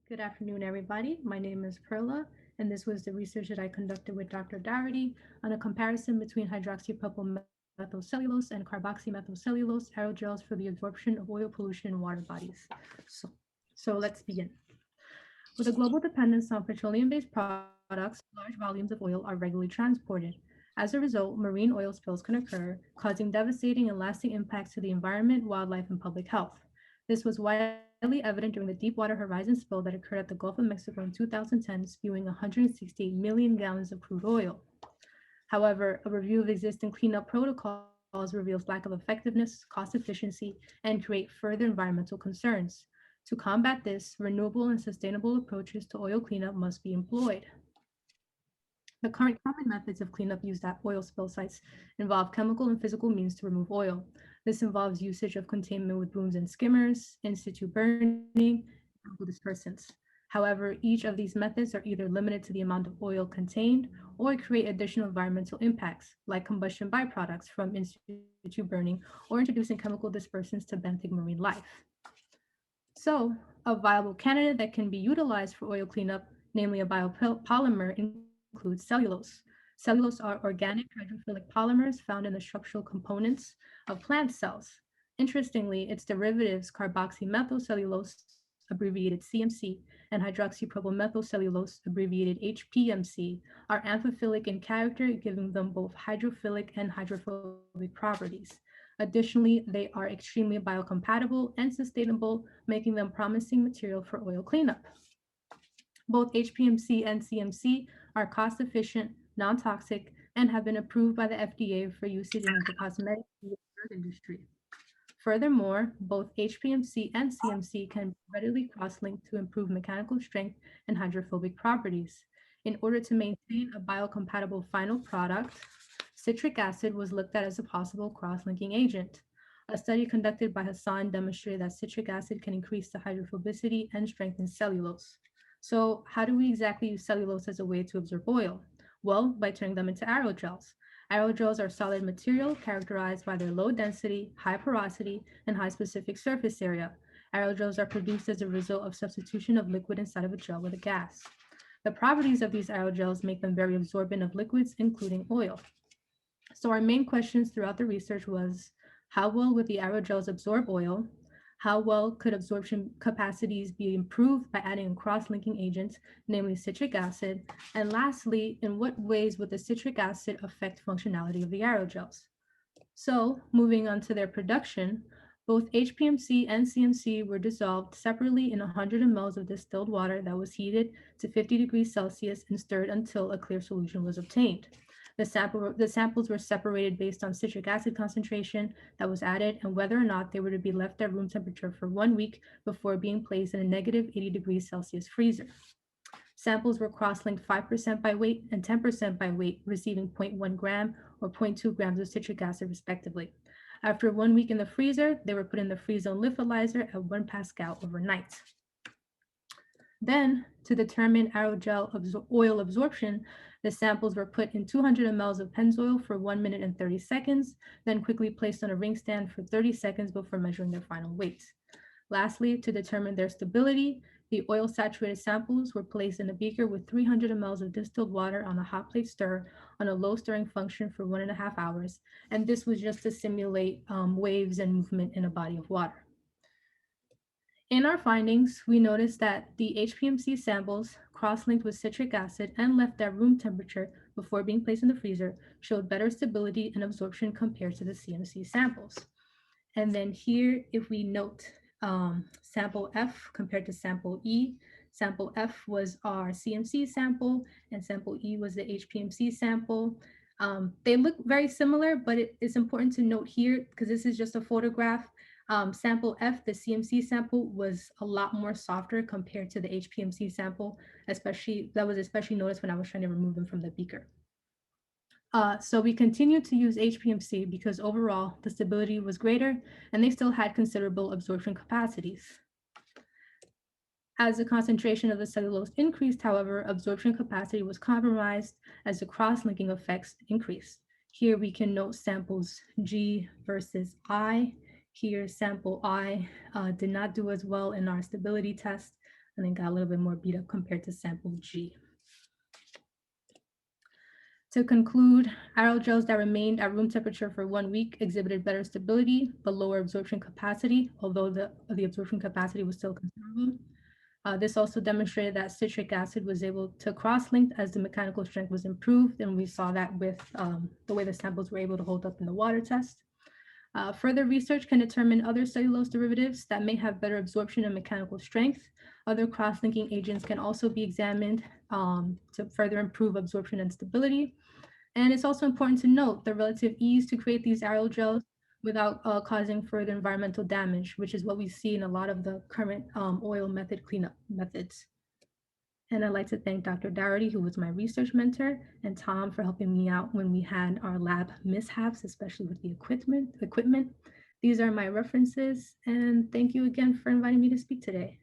Good afternoon, everybody. My name is Perla, and this was the research that I conducted with Dr. Dougherty on a comparison between hydroxypropylmethyl cellulose and carboxymethyl cellulose aerogels for the absorption of oil pollution in water bodies. So, so let's begin. With a global dependence on petroleum-based products, large volumes of oil are regularly transported. As a result, marine oil spills can occur, causing devastating and lasting impacts to the environment, wildlife, and public health. This was widely evident during the Deepwater Horizon spill that occurred at the Gulf of Mexico in 2010, spewing 168 million gallons of crude oil. However, a review of existing cleanup protocols reveals lack of effectiveness, cost efficiency, and create further environmental concerns. To combat this, renewable and sustainable approaches to oil cleanup must be employed. The current common methods of cleanup used at oil spill sites involve chemical and physical means to remove oil. This involves usage of containment with booms and skimmers, in situ burning, and chemical dispersants. However, each of these methods are either limited to the amount of oil contained or create additional environmental impacts, like combustion byproducts from in situ burning or introducing chemical dispersants to benthic marine life. So, a viable candidate that can be utilized for oil cleanup, namely a biopolymer, includes cellulose. Cellulose are organic hydrophilic polymers found in the structural components of plant cells. Interestingly, its derivatives, carboxymethyl cellulose, abbreviated CMC, and hydroxypropylmethyl cellulose, abbreviated HPMC, are amphiphilic in character, giving them both hydrophilic and hydrophobic properties. Additionally, they are extremely biocompatible and sustainable, making them promising material for oil cleanup. Both HPMC and CMC are cost efficient, non toxic, and have been approved by the FDA for usage in the cosmetic and drug industry. Furthermore, both HPMC and CMC can be readily cross-linked to improve mechanical strength and hydrophobic properties. In order to maintain a biocompatible final product, citric acid was looked at as a possible cross-linking agent. A study conducted by Hassan demonstrated that citric acid can increase the hydrophobicity and strengthen cellulose. So, how do we exactly use cellulose as a way to absorb oil? Well, by turning them into aerogels. Aerogels are solid material characterized by their low density, high porosity, and high specific surface area. Aerogels are produced as a result of substitution of liquid inside of a gel with a gas. The properties of these aerogels make them very absorbent of liquids, including oil. So our main questions throughout the research was how well would the aerogels absorb oil? How well could absorption capacities be improved by adding a cross-linking agent, namely citric acid? And lastly, in what ways would the citric acid affect functionality of the aerogels? So, moving on to their production, both HPMC and CMC were dissolved separately in 100 mLs of distilled water that was heated to 50 degrees Celsius and stirred until a clear solution was obtained. The samples were separated based on citric acid concentration that was added and whether or not they were to be left at room temperature for 1 week before being placed in a negative 80 degrees Celsius freezer. Samples were cross-linked 5% by weight and 10% by weight, receiving zero point 0.1 gram or zero point 0.2 grams of citric acid, respectively. After 1 week in the freezer, they were put in the freeze zone lyophilizer at 1 pascal overnight. Then, to determine aerogel oil absorption, the samples were put in 200 mLs of Pennzoil for 1 minute and 30 seconds, then quickly placed on a ring stand for 30 seconds before measuring their final weight. Lastly, to determine their stability, the oil-saturated samples were placed in a beaker with 300 mLs of distilled water on a hot plate stir on a low stirring function for 1.5 hours, and this was just to simulate waves and movement in a body of water. In our findings, we noticed that the HPMC samples, cross-linked with citric acid and left at room temperature before being placed in the freezer, showed better stability and absorption compared to the CMC samples. And then here, if we note sample F compared to sample E, sample F was our CMC sample and sample E was the HPMC sample. They look very similar, but it's important to note here, because this is just a photograph, sample F, the CMC sample, was a lot more softer compared to the HPMC sample, that was especially noticed when I was trying to remove them from the beaker. So we continued to use HPMC because overall the stability was greater and they still had considerable absorption capacities. As the concentration of the cellulose increased, however, absorption capacity was compromised as the cross-linking effects increased. Here we can note samples G versus I. Here sample I did not do as well in our stability test. and then got a little bit more beat up compared to sample G. To conclude, aerogels that remained at room temperature for 1 week exhibited better stability, but lower absorption capacity, although the absorption capacity was still considerable. This also demonstrated that citric acid was able to cross-link as the mechanical strength was improved, and we saw that with the way the samples were able to hold up in the water test. Further research can determine other cellulose derivatives that may have better absorption and mechanical strength. Other cross-linking agents can also be examined to further improve absorption and stability. And it's also important to note the relative ease to create these aerogels without causing further environmental damage, which is what we see in a lot of the current oil method cleanup methods. And I'd like to thank Dr. Dougherty, who was my research mentor, and Tom for helping me out when we had our lab mishaps, especially with the equipment. These are my references, and thank you again for inviting me to speak today.